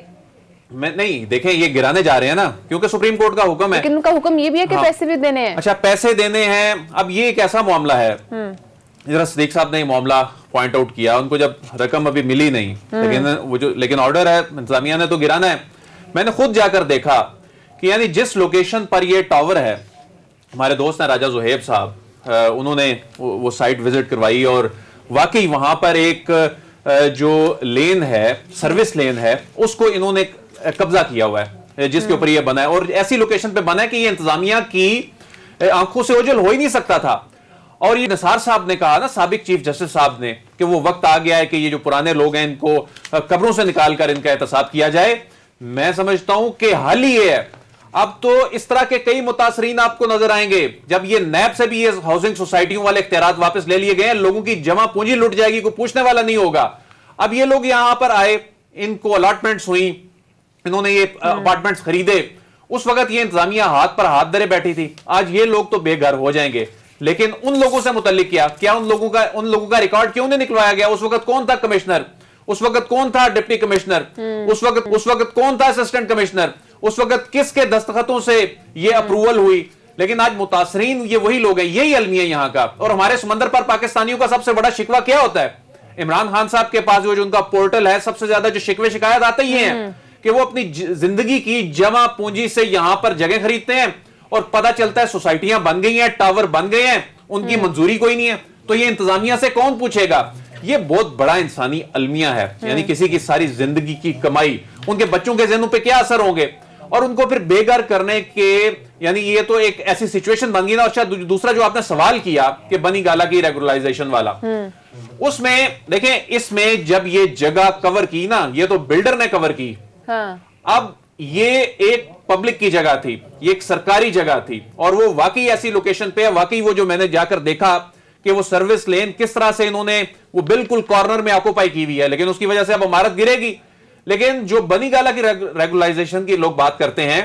मैं नहीं, देखें ये गिराने जा रहे हैं ना, क्योंकि सुप्रीम कोर्ट का हुक्म है। लेकिन उनका हुक्म ये भी है कि पैसे भी देने हैं। अच्छा, पैसे देने हैं। अब ये एक ऐसा मामला है, जरा सदीक साहब ने ये मामला पॉइंट आउट किया, उनको जब रकम अभी मिली नहीं, लेकिन ऑर्डर है, इंतजामिया ने तो गिराना है। मैंने खुद जाकर देखा कि यानी जिस लोकेशन पर ये टावर है, हमारे दोस्त हैं राजा जुहेब साहब, उन्होंने वो साइट विजिट करवाई और वाकई वहां पर एक जो लेन है, सर्विस लेन है, उसको इन्होंने कब्जा किया हुआ है, जिसके ऊपर ये बना है, और ऐसी लोकेशन पे बना है कि ये इंतजामिया की आंखों से ओझल हो ही नहीं सकता था। और ये निसार साहब ने कहा ना, साबिक चीफ जस्टिस साहब ने, कि वो वक्त आ गया है कि ये जो पुराने लोग हैं इनको कब्रों से निकालकर इनका एहतसाब किया जाए। मैं समझता हूं कि हाल ही ये है। अब तो इस तरह के कई मुतासरीन आपको नजर आएंगे, जब ये नैब से भी ये हाउसिंग सोसाइटियों वाले इख्तियारात वापस ले लिए गए हैं, लोगों की जमा पूंजी लुट जाएगी, कोई पूछने वाला नहीं होगा। अब ये लोग यहां पर आए, इनको अलॉटमेंट्स हुई, इन्होंने ये अपार्टमेंट्स खरीदे, उस वक्त ये इंतजामिया हाथ पर हाथ धरे बैठी थी। आज ये लोग तो बेघर हो जाएंगे, लेकिन उन लोगों से मुतल्लिक क्या उन लोगों का रिकॉर्ड क्यों नहीं निकलवाया गया? उस वक्त कौन था कमिश्नर, उस वक्त कौन था डिप्टी कमिश्नर, उस वक्त कौन था असिस्टेंट कमिश्नर, उस वक्त किसके दस्तखतों से ये अप्रूवल हुई? लेकिन आज मुतासरीन ये वही लोग हैं, यही अलमिया यहां का। और हमारे समंदर पर पाकिस्तानियों का सबसे बड़ा शिकवा क्या होता है? इमरान खान साहब के पास जो उनका पोर्टल है, सबसे ज्यादा जो शिकवे शिकायत आते ही हैं कि वो अपनी जिंदगी की जमा पूंजी से यहां पर जगह खरीदते हैं और पता चलता है सोसाइटियां बन गई हैं, टावर बन गए हैं, उनकी मंजूरी कोई नहीं है, तो ये इंतजामिया से कौन पूछेगा? ये बहुत बड़ा इंसानी अलमिया है। यानी किसी की सारी जिंदगी की कमाई, उनके बच्चों के ज़हनों पे क्या असर होंगे, और उनको फिर बेघर करने के, यानी ये तो एक ऐसी सिचुएशन बन गई ना। और दूसरा जो आपने सवाल किया कि बनी गाला की रेगुलराइजेशन वाला, उसमें देखें, इसमें जब ये जगह कवर की ना, ये तो बिल्डर ने कवर की। अब ये एक पब्लिक की जगह थी, ये एक सरकारी जगह थी, और वो वाकई ऐसी लोकेशन पे है। वाकई वो जो मैंने जाकर देखा कि वो सर्विस लेन किस तरह से इन्होंने वो बिल्कुल कॉर्नर में ऑक्यूपाई की हुई है, लेकिन उसकी वजह से अब इमारत गिरेगी। लेकिन जो बनी गाला की रेगुलराइजेशन की लोग बात करते हैं,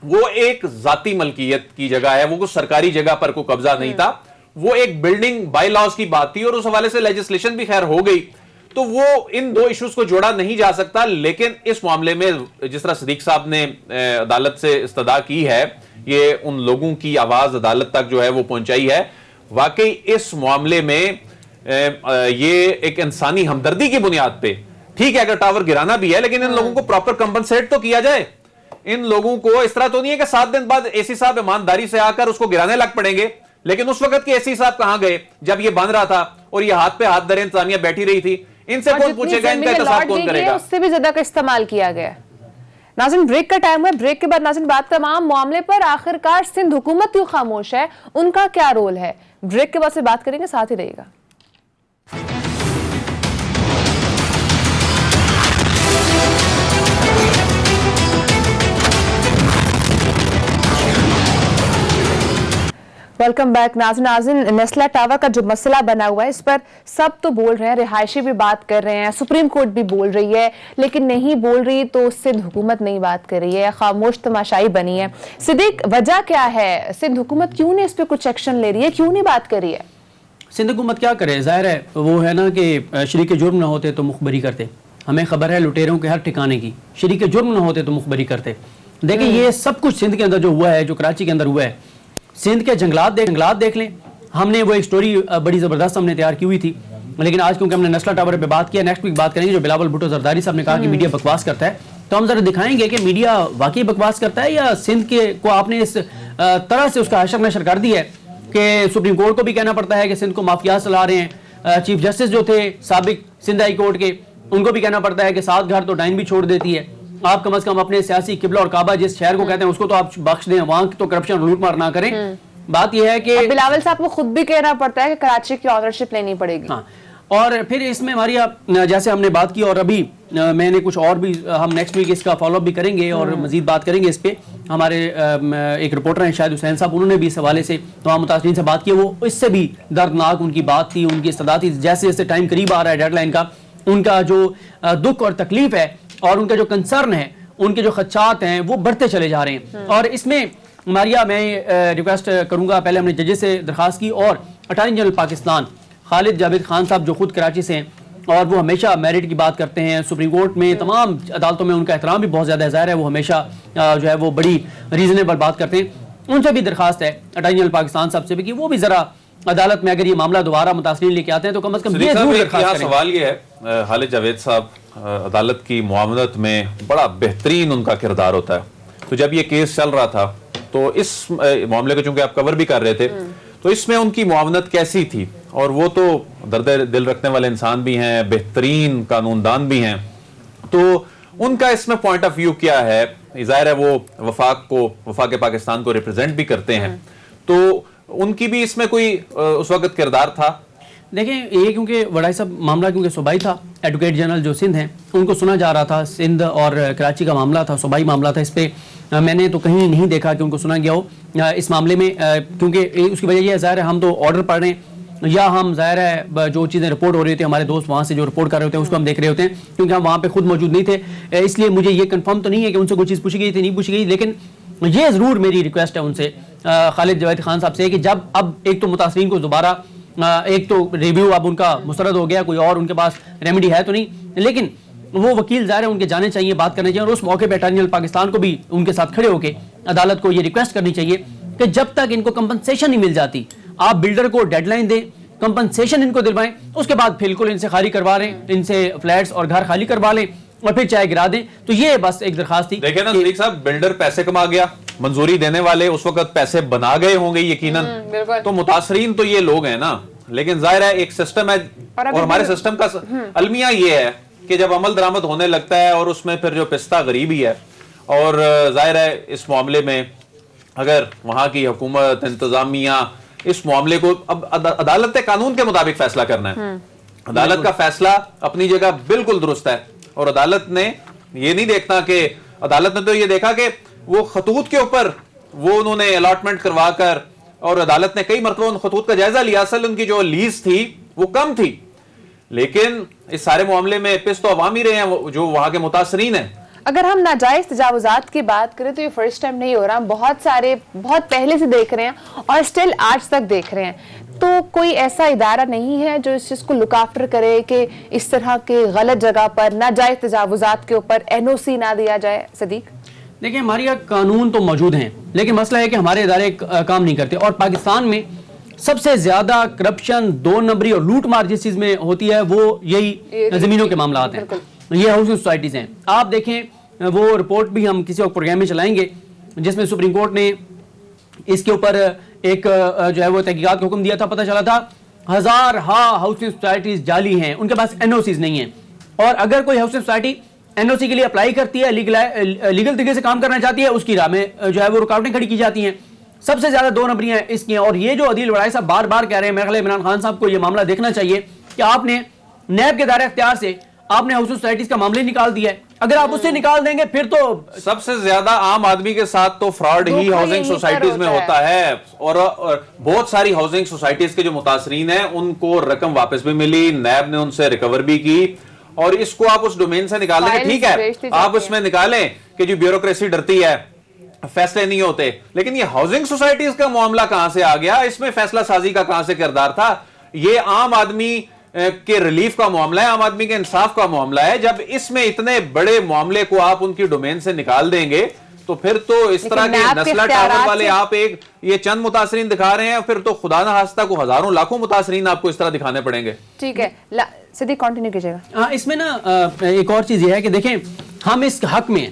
वो एक जाती मलकियत की जगह है, वो कुछ सरकारी जगह पर कोई कब्जा नहीं था, वो एक बिल्डिंग बाय लॉज की बात थी, और उस हवाले से लेजिस्लेशन भी खैर हो गई। तो वो इन दो इश्यूज को जोड़ा नहीं जा सकता। लेकिन इस मामले में जिस तरह सदीक साहब ने अदालत से इस्तदा की है, ये उन लोगों की आवाज अदालत तक जो है वो पहुंचाई है। वाकई इस मामले में ये एक इंसानी हमदर्दी की बुनियाद पे ठीक है, अगर टावर गिराना भी है, लेकिन इन लोगों को प्रॉपर कंपनसेट तो किया जाए। इन लोगों को इस तरह तो नहीं है कि 7 दिन बाद एसी साहब ईमानदारी से आकर उसको गिराने लग पड़ेंगे। लेकिन उस वक्त के एसी साहब कहां गए जब ये बन रहा था और ये हाथ पे हाथ धरे इंतजामिया बैठी रही थी? इनसे कौन पूछेगा, इनका एहतसाब कौन करेगा? उससे भी ज्यादा का इस्तेमाल किया गया। नाज़रीन, ब्रेक का टाइम है। ब्रेक के बाद नाज़रीन बात तमाम मामले पर आखिरकार सिंध हुकूमत क्यों खामोश है, उनका क्या रोल है, ब्रेक के बाद से बात करेंगे, साथ ही रहिएगा। Welcome back. नाज़रीन, नेस्ला टावर का जो मसला बना हुआ है, इस पर सब तो बोल रहे हैं, रिहायशी भी बात कर रहे हैं, सुप्रीम कोर्ट भी बोल रही है, लेकिन नहीं बोल रही तो सिंध हुकूमत नहीं बात कर रही है, खामोश तमाशाई बनी है। सिद्दीक, वजह क्या है? सिंध हुकूमत क्यों नहीं इस पर कुछ एक्शन ले रही है, क्यों नहीं बात कर रही है? सिंध हुकूमत क्या करे? ज़ाहिर है वो है ना कि शरीक जुर्म ना होते तो मुखबरी करते। हमें खबर है लुटेरों के हर ठिकाने की, शरीक जुर्म ना होते तो मुखबरी करते। देखिए ये सब कुछ सिंध के अंदर जो हुआ है, जो कराची के अंदर हुआ है, सिंध के जंगलात देख लें। हमने वो एक स्टोरी बड़ी ज़बरदस्त हमने तैयार की हुई थी, लेकिन आज क्योंकि हमने नेस्ला टावर पे बात किया, नेक्स्ट वीक बात करेंगे। जो बिलावल भुट्टो जरदारी साहब ने कहा कि मीडिया बकवास करता है, तो हम जरा दिखाएंगे कि मीडिया वाकई बकवास करता है या सिंध के को आपने इस तरह से उसका हशर नशर कर दिया है कि सुप्रीम कोर्ट को भी कहना पड़ता है कि सिंध को माफिया चला रहे हैं। चीफ जस्टिस जो थे साबिक सिंध हाई कोर्ट के, उनको भी कहना पड़ता है कि 7 घर तो डाइन भी छोड़ देती है। आप कम से कम अपने सियासी किबला और काबा जिस शहर को कहते हैं उसको तो आप बख्श दें, वहां तो करप्शन लूट मार ना करें। बात यह है कि बिलावल साहब को खुद भी कहना पड़ता है कि कराची की ऑनरशिप लेनी पड़ेगी। हाँ, और फिर इसमें हमारी जैसे हमने बात की, और अभी मैंने कुछ और भी, हम नेक्स्ट वीक इसका फॉलोअप भी करेंगे और मजीद बात करेंगे इस पे। हमारे एक रिपोर्टर हैं शाहिद हुसैन साहब, उन्होंने भी इस हवाले से तमाम मुतासरीन से बात की। वो इससे भी दर्दनाक उनकी बात थी, उनकी इस्तदा थी। जैसे जैसे टाइम करीब आ रहा है डेडलाइन का, उनका जो दुख और तकलीफ है और उनका जो कंसर्न है, उनके जो खदशात हैं वो बढ़ते चले जा रहे हैं। और इसमें मारिया, मैं रिक्वेस्ट करूंगा, पहले हमने जजेस से दरखास्त की और अटॉर्नी जनरल पाकिस्तान خالد جاوید خان صاحب جو خود کراچی سے ہیں اور وہ ہمیشہ میرٹ کی بات کرتے ہیں, سپریم کورٹ میں تمام عدالتوں میں ان کا احترام بھی بہت زیادہ ظاہر ہے, وہ ہمیشہ جو ہے وہ بڑی ریزنیبل بات کرتے ہیں. ان سے بھی درخواست ہے اٹارنی جنرل پاکستان صاحب سے بھی کہ وہ بھی ذرا عدالت میں اگر یہ معاملہ دوبارہ متاثرین لے کے آتے ہیں تو کم از کم یہ ضرور درخواست کریں. سوال یہ ہے, خالد جاوید صاحب عدالت کی معاونت میں بڑا بہترین ان کا کردار ہوتا ہے, تو جب یہ کیس چل رہا تھا تو اس معاملے کو چونکہ آپ کور بھی کر رہے تھے, تو اس میں ان کی معاونت کیسی تھی؟ اور وہ تو درد دل رکھنے والے انسان بھی ہیں, بہترین قانون دان بھی ہیں, تو ان کا اس میں پوائنٹ آف ویو کیا ہے؟ ظاہر ہے وہ وفاق پاکستان کو ریپرزینٹ بھی کرتے ہیں, تو ان کی بھی اس میں کوئی اس وقت کردار تھا؟ دیکھیں یہ کیونکہ وڈائی صاحب معاملہ کیونکہ صوبائی تھا, ایڈوکیٹ جنرل جو سندھ ہیں ان کو سنا جا رہا تھا, سندھ اور کراچی کا معاملہ تھا, صوبائی معاملہ تھا, اس پہ میں نے تو کہیں نہیں دیکھا کہ ان کو سنا گیا ہو اس معاملے میں, کیونکہ اس کی وجہ یہ ہے ظاہر ہے ہم تو آرڈر پڑھ رہے ہیں یا ہم ظاہر ہے جو چیزیں رپورٹ ہو رہی تھی ہمارے دوست وہاں سے جو رپورٹ کر رہے ہوتے ہیں اس کو ہم دیکھ رہے ہوتے ہیں, کیونکہ ہم وہاں پہ خود موجود نہیں تھے, اس لیے مجھے یہ کنفرم تو نہیں ہے کہ ان سے کوئی چیز پوچھی گئی تھی نہیں پوچھی گئی. لیکن یہ ضرور میری ریکویسٹ ہے ان سے خالد جاوید خان صاحب سے کہ جب اب ایک تو متاثرین کو دوبارہ ایک تو ریویو اب ان کا مسترد ہو گیا, کوئی اور ان کے پاس ریمیڈی ہے تو نہیں, لیکن وہ وکیل ظاہر ہے ان کے جانے چاہیے, بات کرنے چاہیے, اور اس موقع پہ اٹارنی جنرل پاکستان کو بھی ان کے ساتھ کھڑے ہو کے عدالت کو یہ ریکویسٹ کرنی چاہیے کہ جب تک ان کو کمپنسیشن نہیں مل جاتی آپ بلڈر کو ڈیڈ لائن دیں, کمپنسیشن ان کو دلوائیں, اس کے بعد بالکل ان سے خالی کروا رہے ہیں, ان سے فلیٹس اور گھر خالی کروا لیں اور پھر چاہے گرا دیں. تو یہ بس ایک درخواست تھی. دیکھیں نا صدیق صاحب, بلڈر پیسے کما گیا, منظوری دینے والے اس وقت پیسے بنا گئے ہوں گے یقیناً, تو متاثرین تو یہ لوگ ہیں نا, لیکن ظاہر ہے ایک سسٹم ہے, اور ہمارے سسٹم کا المیہ یہ ہے کہ جب عمل درآمد ہونے لگتا ہے اور اس میں پھر جو پستہ غریبی ہے, اور ظاہر ہے اس معاملے میں اگر وہاں کی حکومت انتظامیہ اس معاملے کو, اب عدالت قانون کے مطابق فیصلہ کرنا ہے, عدالت کا فیصلہ اپنی جگہ بالکل درست ہے, اور عدالت نے یہ نہیں دیکھنا کہ عدالت نے تو یہ دیکھا کہ وہ خطوط کے اوپر وہ انہوں نے الاٹمنٹ کروا کر, اور عدالت نے کئی مرتبہ ان خطوط کا جائزہ لیا, اصل ان کی جو لیز تھی وہ کم تھی, لیکن اس سارے معاملے میں پس تو عوام ہی رہے ہیں جو وہاں کے متاثرین ہیں. اگر ہم ناجائز تجاوزات کی بات کریں تو یہ فرسٹ ٹائم نہیں ہو رہا, ہم بہت پہلے سے دیکھ رہے ہیں اور اسٹل آج تک دیکھ رہے ہیں, تو کوئی ایسا ادارہ نہیں ہے جو اس چیز کو لک آفٹر کرے کہ اس طرح کے غلط جگہ پر ناجائز تجاوزات کے اوپر NOC نہ دیا جائے؟ صدیق دیکھیں ہمارے یہاں قانون تو موجود ہیں, لیکن مسئلہ ہے کہ ہمارے ادارے کام نہیں کرتے, اور پاکستان میں سب سے زیادہ کرپشن, 2 نمبری اور لوٹ مار جس چیز میں ہوتی ہے وہ یہی زمینوں کے معاملات ہیں, یہ ہاؤسنگ سوسائٹیز ہیں. آپ دیکھیں وہ رپورٹ بھی ہم کسی وقت پروگرام میں چلائیں گے جس میں سپریم کورٹ نے اس کے اوپر ایک جو ہے وہ تحقیقات کا حکم دیا تھا, پتہ چلا تھا 1000 ہاؤسنگ سوسائٹیز جعلی ہیں, ان کے پاس NOCs نہیں ہیں, اور اگر کوئی ہاؤسنگ سوسائٹی NOC کے لیے اپلائی کرتی ہے, لیگل طریقے سے کام کرنا چاہتی ہے, اس کی راہ میں جو ہے وہ رکاوٹیں کھڑی کی جاتی ہیں. سب سے زیادہ 2 نمبریاں اس کی ہیں, اور یہ جو عدیل وڈائی صاحب بار بار کہہ رہے ہیں, میرے خیال عمران خان صاحب کو یہ معاملہ دیکھنا چاہیے کہ آپ نے نیب کے دائرہ اختیار سے آپ نے ہاؤسنگ سوسائٹیز کا معاملہ نکال دیا ہے, اگر آپ اس سے نکال دیں گے پھر تو سب سے زیادہ عام آدمی کے ساتھ تو فراڈ ہی ہاؤسنگ سوسائٹیز میں ہوتا ہے, اور بہت ساری ہاؤسنگ سوسائٹیز کے جو متاثرین ہیں ان کو رقم واپس بھی ملی, نیب نے ان سے ریکور بھی کی, اور اس کو آپ اس ڈومین سے نکال دیں گے, ٹھیک ہے آپ اس میں نکالیں کہ جو بیوروکریسی ڈرتی ہے, فیصلے نہیں ہوتے, لیکن یہ ہاؤسنگ سوسائٹیز کا معاملہ کہاں سے آ گیا, اس میں فیصلہ سازی کا کہاں سے کردار تھا؟ یہ عام آدمی کے ریلیف کا معاملہ ہے, عام آدمی کے انصاف کا معاملہ ہے. جب اس میں اتنے بڑے معاملے کو آپ ان کی ڈومین سے نکال دیں گے تو پھر تو اس طرح کے نسلہ ٹاور والے آپ ایک یہ چند متاثرین دکھا رہے ہیں, پھر تو خدا نہ خواستہ کو ہزاروں لاکھوں متاثرین آپ کو اس طرح دکھانے پڑیں گے. ٹھیک ہے صدیق کنٹینیو کیجئے گا. اس میں نا ایک اور چیز یہ ہے کہ دیکھیں ہم اس حق میں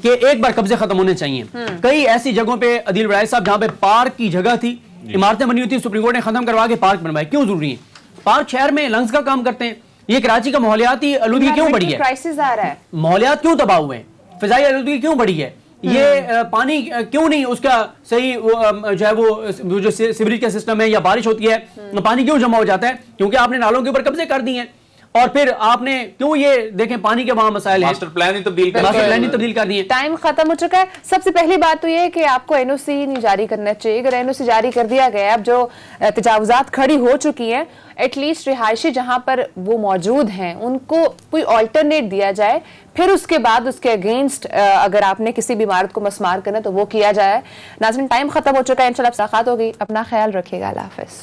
کہ ایک بار قبضے ختم ہونے چاہیے. کئی ایسی جگہوں پہ عدیل وڈائی صاحب جہاں پہ پارک کی جگہ تھی, عمارتیں بنی ہوئی تھی, سپریم کورٹ نے ختم کروا کے پارک بنوائے. کیوں ضروری ہے؟ پارک شہر میں لنگز کا کام کرتے ہیں, یہ کراچی کا ماحولیاتی آلودگی کیوں بڑھی ہے, کرائسس آ رہا ہے, ماحولیات کیوں تباہ ہوئے ہیں, فضائی آلودگی کیوں بڑھی ہے, یہ پانی کیوں نہیں اس کا صحیح جو ہے وہ جو سیوریج کا سسٹم ہے یا بارش ہوتی ہے پانی کیوں جمع ہو جاتا ہے, کیونکہ آپ نے نالوں کے اوپر قبضے کر دیے ہیں, اور پھر آپ نے کیوں یہ دیکھیں پانی کے وہاں مسائل ہیں, ماسٹر پلان ہی تبدیل کر دیے. ٹائم ختم ہو چکا ہے. سب سے پہلی بات تو یہ ہے کہ آپ کو NOC نہیں جاری کرنا چاہیے. اگر NOC جاری کر دیا گیا, اب جو تجاوزات کھڑی ہو چکی ہیں, ایٹ لیسٹ رہائشی جہاں پر وہ موجود ہیں ان کو کوئی آلٹرنیٹ دیا جائے, پھر اس کے بعد اس کے اگینسٹ اگر آپ نے کسی بھی عمارت کو مسمار کرنا تو وہ کیا جائے. ناظرین ٹائم ختم ہو چکا ہے, انشاءاللہ ملاقات ہوگی. اپنا خیال رکھیے گا. اللہ حافظ.